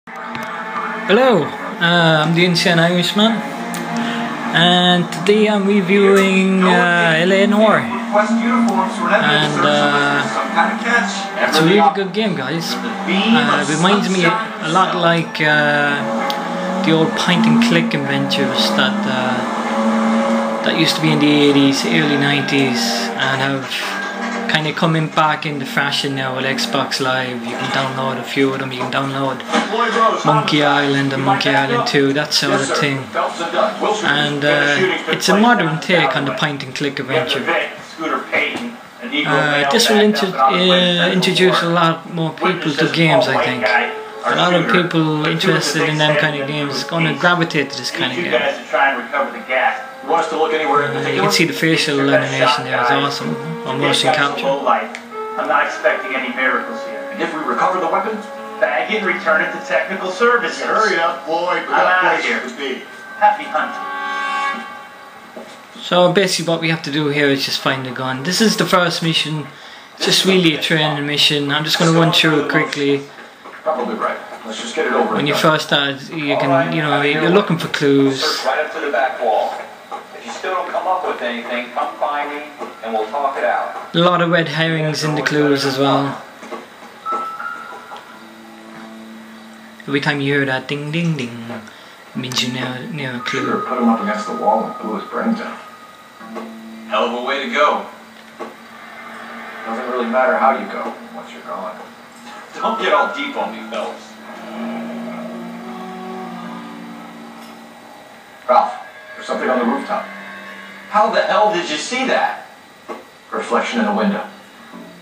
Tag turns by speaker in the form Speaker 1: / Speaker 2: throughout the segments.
Speaker 1: Hello, I'm the Insane Irishman, and today I'm reviewing L.A Noire, and it's a really good game, guys. It reminds me a lot like the old point and click adventures that used to be in the 80s, early 90s, and have kind of coming back into fashion now with Xbox Live. You can download a few of them. You can download Monkey Island and Monkey Island 2, that sort of thing. And it's a modern take on the point and click adventure. This will introduce a lot more people to games, I think. A lot of people interested in them kind of games are going to gravitate to this kind of game. You can see the facial animation there is awesome on motion capture.
Speaker 2: I'm not expecting any miracles here. And if we recover the weapon, bag it and return it to technical services. Hurry up, boy. I'm out of here. Happy hunting.
Speaker 1: So basically what we have to do here is just find the gun. This is the first mission. It's just really a training mission. I'm just going to run through it quickly.
Speaker 2: Probably right. Let's just get it over.
Speaker 1: When you first start, you can, you're looking for clues.
Speaker 2: Right up to the back wall. If you still don't come up with anything, come find me and we'll talk it out.
Speaker 1: A lot of red herrings in the clues as well. Every time you hear that ding ding ding, it means you're near a clue.
Speaker 2: Sure, put him up against the wall and blew his brains out. Hell of a way to go. Doesn't really matter how you go once you're gone. Don't get all deep on me, fellas. Ralph, there's something on the rooftop. How the hell did you see that? A reflection in the window.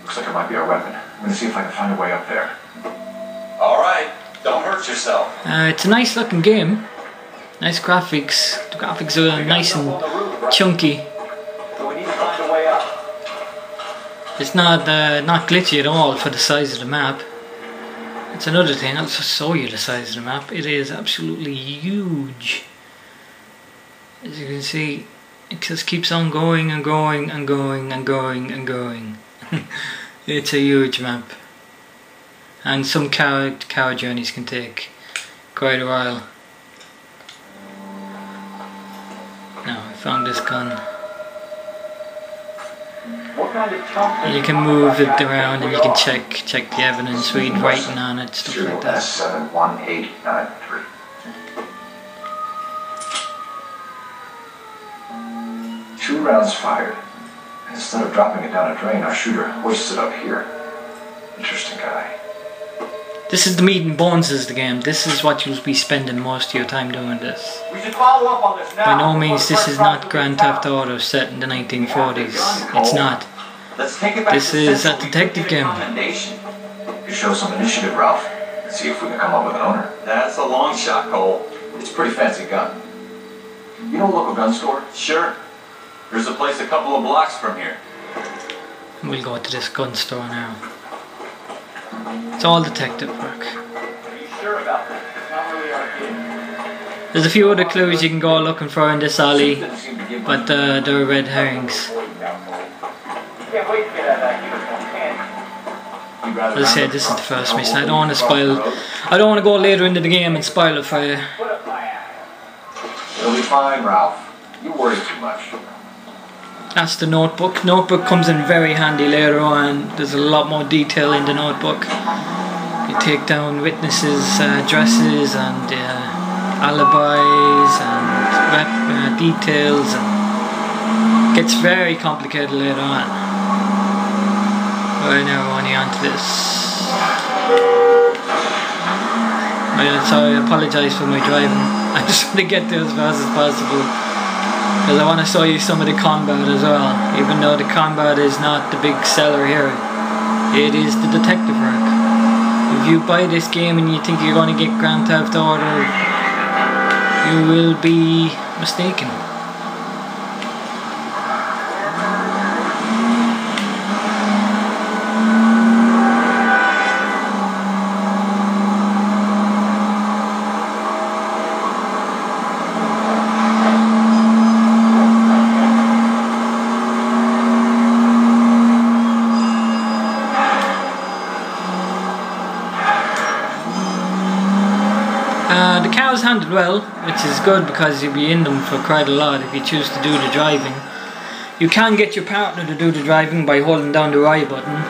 Speaker 2: Looks like it might be our weapon. I'm gonna see if I can find a way up there. Alright, don't hurt yourself.
Speaker 1: It's a nice looking game. Nice graphics. The graphics are nice and chunky.
Speaker 2: So we need to find a way up.
Speaker 1: It's not glitchy at all for the size of the map. It's another thing, I'll just show you the size of the map. It is absolutely huge. As you can see, it just keeps on going and going and going and going and going. It's a huge map. And some car journeys can take quite a while. Now, I found this gun. And you can move it around and you can check the evidence, read writing on it, stuff like that.
Speaker 2: 71893. Two rounds fired. And instead of dropping it down a drain, our shooter hoists it up here. Interesting guy.
Speaker 1: This is the meat and bones of the game. This is what you'll be spending most of your time doing this.
Speaker 2: We should follow up on this now.
Speaker 1: By no means, this is not Grand Theft Auto set in the 1940s. It's not. This is a detective game.
Speaker 2: You show some initiative, Ralph, and see if we can come up with an owner. That's a long shot, Cole. It's a pretty fancy gun. You know a local gun store? Sure. There's a place a couple of blocks from here.
Speaker 1: We'll go to this gun store now. It's all detective work.
Speaker 2: Are you sure about that? It's not really our game.
Speaker 1: There's a few other clues you can go looking for in this alley, but they're red herrings.
Speaker 2: Can't wait to get out of that uniform,
Speaker 1: As I said, this is the first mission. I don't want to spoil. I don't want to go later into the game and spoil it for you.
Speaker 2: It'll be fine, Ralph. You worry too much.
Speaker 1: That's the notebook. Notebook comes in very handy later on. There's a lot more detail in the notebook. You take down witnesses' addresses and alibis and details, and it gets very complicated later on. Right now we're only on to this. Sorry, I apologise for my driving. I just want to get there as fast as possible, because I want to show you some of the combat as well. Even though the combat is not the big seller here, it is the detective work. If you buy this game and you think you're going to get Grand Theft Auto, you will be mistaken. The car's handled well, which is good because you'll be in them for quite a lot if you choose to do the driving. You can get your partner to do the driving by holding down the Y button.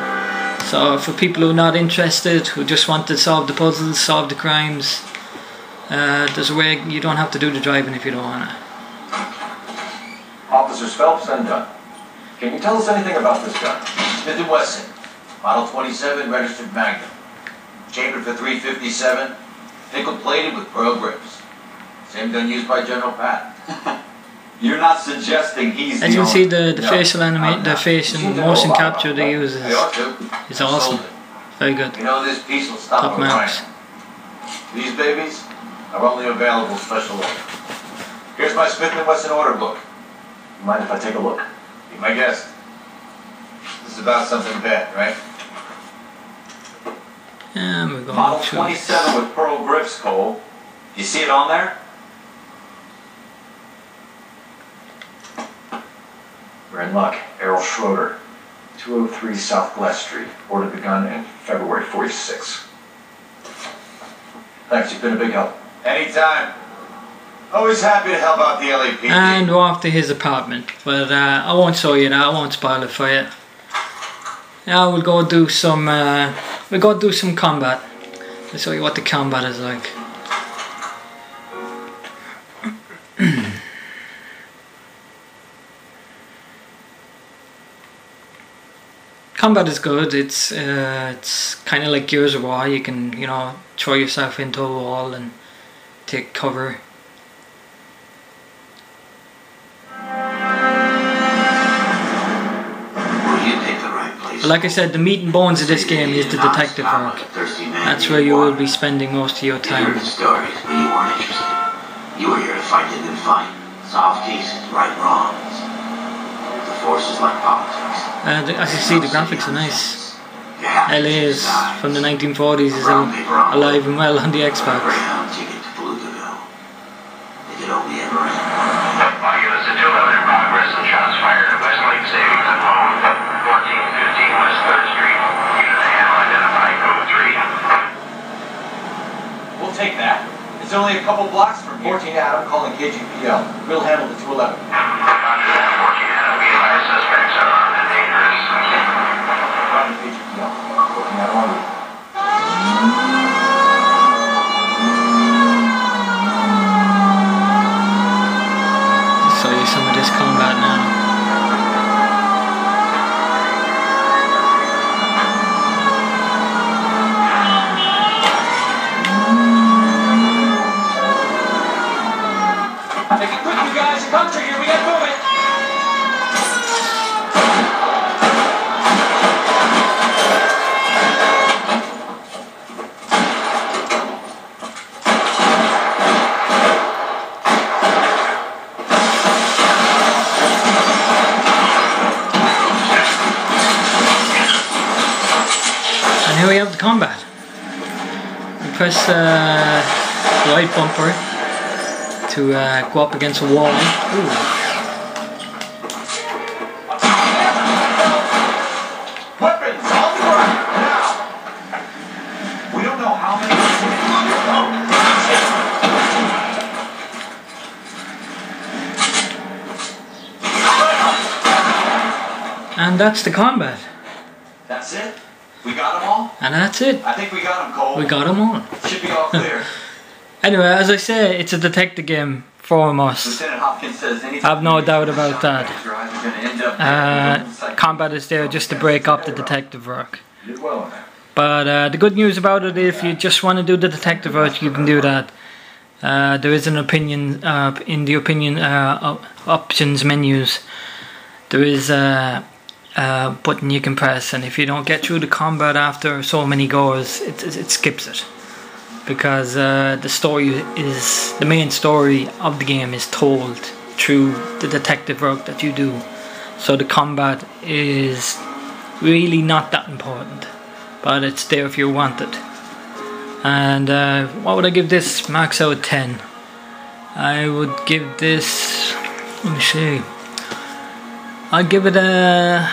Speaker 1: So for people who are not interested, who just want to solve the puzzles, solve the crimes, there's a way you don't have to do the driving if you don't want to.
Speaker 2: Officers Phelps and Dunn, can you tell us anything about this gun?
Speaker 3: Smith & Wesson, Model 27, registered Magnum. Chambered for .357, nickel-plated with pearl grips. Same gun used by General Patton.
Speaker 2: You're not suggesting he's
Speaker 1: As you can see, the
Speaker 2: No,
Speaker 1: facial
Speaker 2: I'm
Speaker 1: the
Speaker 2: not.
Speaker 1: facial
Speaker 2: You seem to
Speaker 1: motion
Speaker 2: know a lot
Speaker 1: capture
Speaker 2: about
Speaker 1: they
Speaker 2: that.
Speaker 1: use
Speaker 3: I ought to.
Speaker 1: is awesome.
Speaker 3: Sold it.
Speaker 1: Very good.
Speaker 3: You know, this piece will stop
Speaker 1: Top
Speaker 3: a crime.
Speaker 1: marks.
Speaker 3: These babies are only available special order. Here's my Smith & Wesson order book.
Speaker 2: Mind if I take a look?
Speaker 3: Be my guest. This is about something bad, right?
Speaker 1: And we're going
Speaker 2: Model
Speaker 1: to
Speaker 2: 27 with pearl grips, Cole. You see it on there? We're in luck. Errol Schroeder, 203 South Glass Street. Ordered the gun in February 46. Thanks, you've been a big help.
Speaker 3: Anytime. Always happy to help out the LAPD.
Speaker 1: And we're off to his apartment, but I won't show you that. I won't spoil it for you. Now we'll go do some combat. I'll show you what the combat is like. Combat is good. It's kind of like Gears of War. You can, you know, throw yourself into a wall and take cover. But like I said, the meat and bones of this game is the detective work. That's where you will be spending most of your time.
Speaker 4: You heard the stories, but you weren't interested. You were here to fight the good fight, solve cases, right wrongs. The force is like politics.
Speaker 1: As you see, the graphics are nice. LA is from the 1940s, is alive and well on the Xbox.
Speaker 4: Greyhound ticket to Palookaville. If it only ever ends.
Speaker 5: Units at 211 in progress and shots fired at Westlake Savings and Home, 1415 West 3rd Street. Unit handle identified code 3.
Speaker 2: We'll take that. It's only a couple blocks from here. 14 Adam calling KGPL. We'll handle the 211.
Speaker 5: Roger that, 14 Adam. Be advised, suspects are armed and dangerous.
Speaker 2: Roger KGPL. 14 Adam on route.
Speaker 1: Show you some of this combat now.
Speaker 2: Make it quick, you guys. Country here. We got moving.
Speaker 1: And here we have the combat. You press the right bumper to go up against a wall. Ooh.
Speaker 2: Weapons on the ground. Now. We don't know how many.
Speaker 1: And that's the combat.
Speaker 2: That's it? We got them all?
Speaker 1: And that's it.
Speaker 2: I think we got them, Cole.
Speaker 1: We got them all.
Speaker 2: Should be all clear.
Speaker 1: Anyway, as I say, it's a detective game for us.
Speaker 2: Lieutenant Hopkins says anything.
Speaker 1: I have no doubt about that.
Speaker 2: Your eyes are gonna end up
Speaker 1: Combat is there just to break up the detective work.
Speaker 2: You did well on that.
Speaker 1: But the good news about it, if you just want to do the detective work, you can do that. There is an opinion in the options menus. There is a button you can press, and if you don't get through the combat after so many goes, it skips it. Because the main story of the game is told through the detective work that you do. So the combat is really not that important, but it's there if you want it. And what would I give this max out of 10? I would give this, let me see, I'll give it a